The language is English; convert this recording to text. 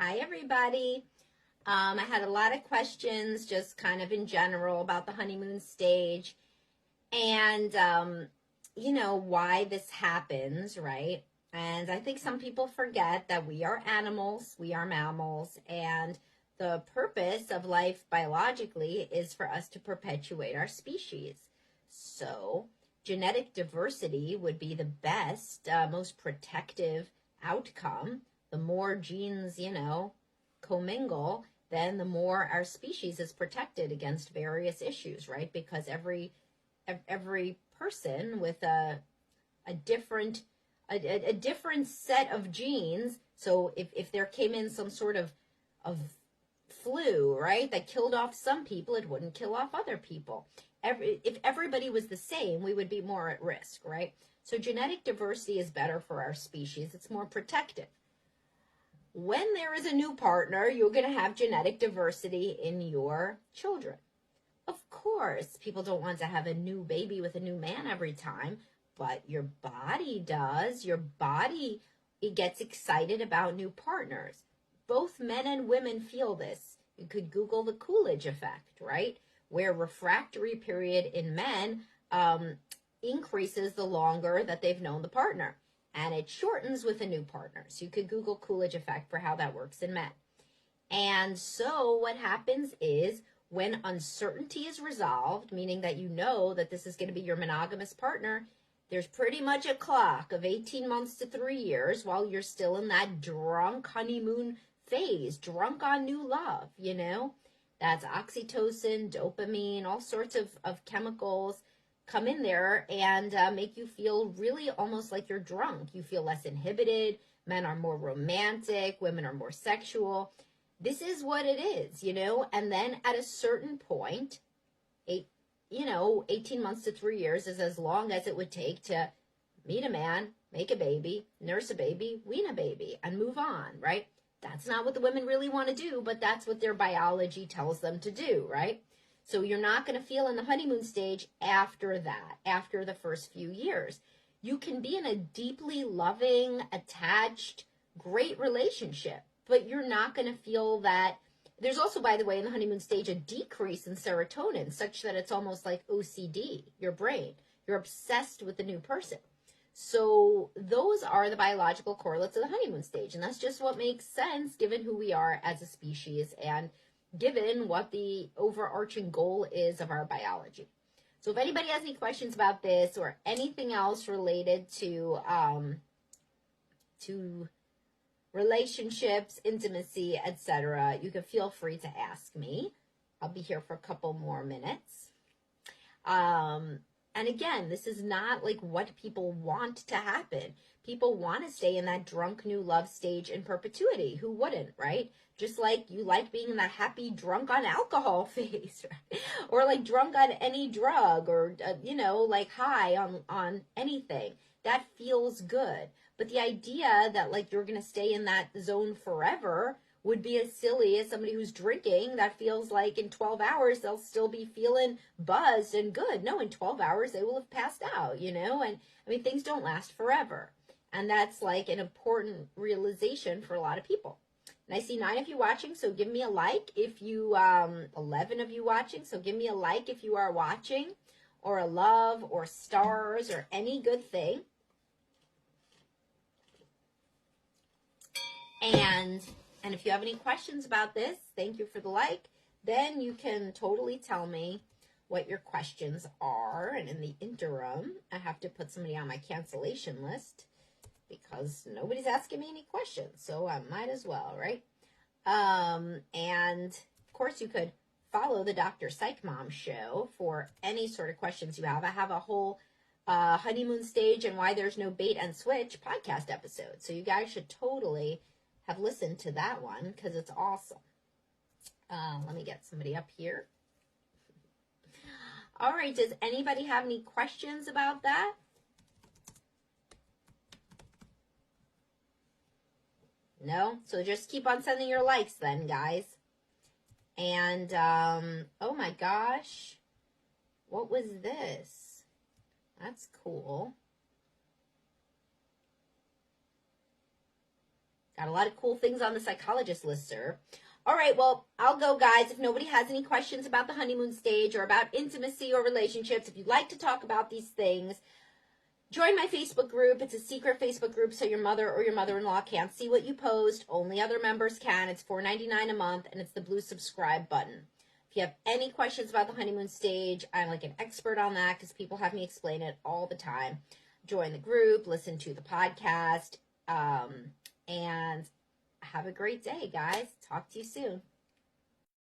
Hi, everybody. I had a lot of questions just kind of in general about the honeymoon stage and, why this happens, right? And I think some people forget that we are animals, we are mammals, and the purpose of life biologically is for us to perpetuate our species. So, genetic diversity would be the best, most protective outcome. The more genes, commingle, then the more our species is protected against various issues, right? Because every person with a different set of genes. So if there came in some sort of flu, right, that killed off some people, it wouldn't kill off other people. If everybody was the same, we would be more at risk, right? So genetic diversity is better for our species. It's more protective. When there is a new partner, you're going to have genetic diversity in your children. Of course, people don't want to have a new baby with a new man every time, but your body does. Your body, it gets excited about new partners. Both men and women feel this. You could Google the Coolidge effect, right? Where refractory period in men increases the longer that they've known the partner. And it shortens with a new partner. So you could Google Coolidge effect for how that works in men. And so what happens is when uncertainty is resolved, meaning that you know that this is going to be your monogamous partner, there's pretty much a clock of 18 months to 3 years while you're still in that drunk honeymoon phase, drunk on new love, That's oxytocin, dopamine, all sorts of chemicals come in there and make you feel really almost like you're drunk. You feel less inhibited. Men are more romantic. Women are more sexual. This is what it is, And then at a certain point, 18 months to 3 years is as long as it would take to meet a man, make a baby, nurse a baby, wean a baby, and move on, right? That's not what the women really want to do, but that's what their biology tells them to do, right? So you're not going to feel in the honeymoon stage after that, after the first few years. You can be in a deeply loving, attached, great relationship, but you're not going to feel that. There's also, by the way, in the honeymoon stage, a decrease in serotonin, such that it's almost like OCD, your brain. You're obsessed with the new person. So those are the biological correlates of the honeymoon stage. And that's just what makes sense given who we are as a species and given what the overarching goal is of our biology. So if anybody has any questions about this or anything else related to relationships, intimacy, etc., you can feel free to ask me. I'll be here for a couple more minutes. And again, this is not like what people want to happen. People want to stay in that drunk new love stage in perpetuity. Who wouldn't, right? Just like you like being in that happy drunk on alcohol phase, right? Or like drunk on any drug or, like high on anything. That feels good. But the idea that like you're going to stay in that zone forever would be as silly as somebody who's drinking that feels like in 12 hours they'll still be feeling buzzed and good. No, in 12 hours they will have passed out, And I mean, things don't last forever. And that's like an important realization for a lot of people. And I see 9 of you watching, so give me a like if you, 11 of you watching, so give me a like if you are watching, or a love, or stars, or any good thing. And if you have any questions about this, thank you for the like, then you can totally tell me what your questions are. And in the interim, I have to put somebody on my cancellation list because nobody's asking me any questions. So I might as well, right? And of course you could follow the Dr. Psych Mom show for any sort of questions you have. I have a whole honeymoon stage and why there's no bait and switch podcast episode. So you guys should totally have listened to that one because it's awesome. Let me get somebody up here. All right, does anybody have any questions about that? No? So just keep on sending your likes then, guys. And, oh my gosh. What was this? That's cool. Got a lot of cool things on the psychologist listserv. All right, well, I'll go, guys. If nobody has any questions about the honeymoon stage or about intimacy or relationships, if you'd like to talk about these things, join my Facebook group. It's a secret Facebook group, so your mother or your mother-in-law can't see what you post. Only other members can. It's $4.99 a month, and it's the blue subscribe button. If you have any questions about the honeymoon stage, I'm like an expert on that because people have me explain it all the time. Join the group, listen to the podcast, and have a great day, guys. Talk to you soon.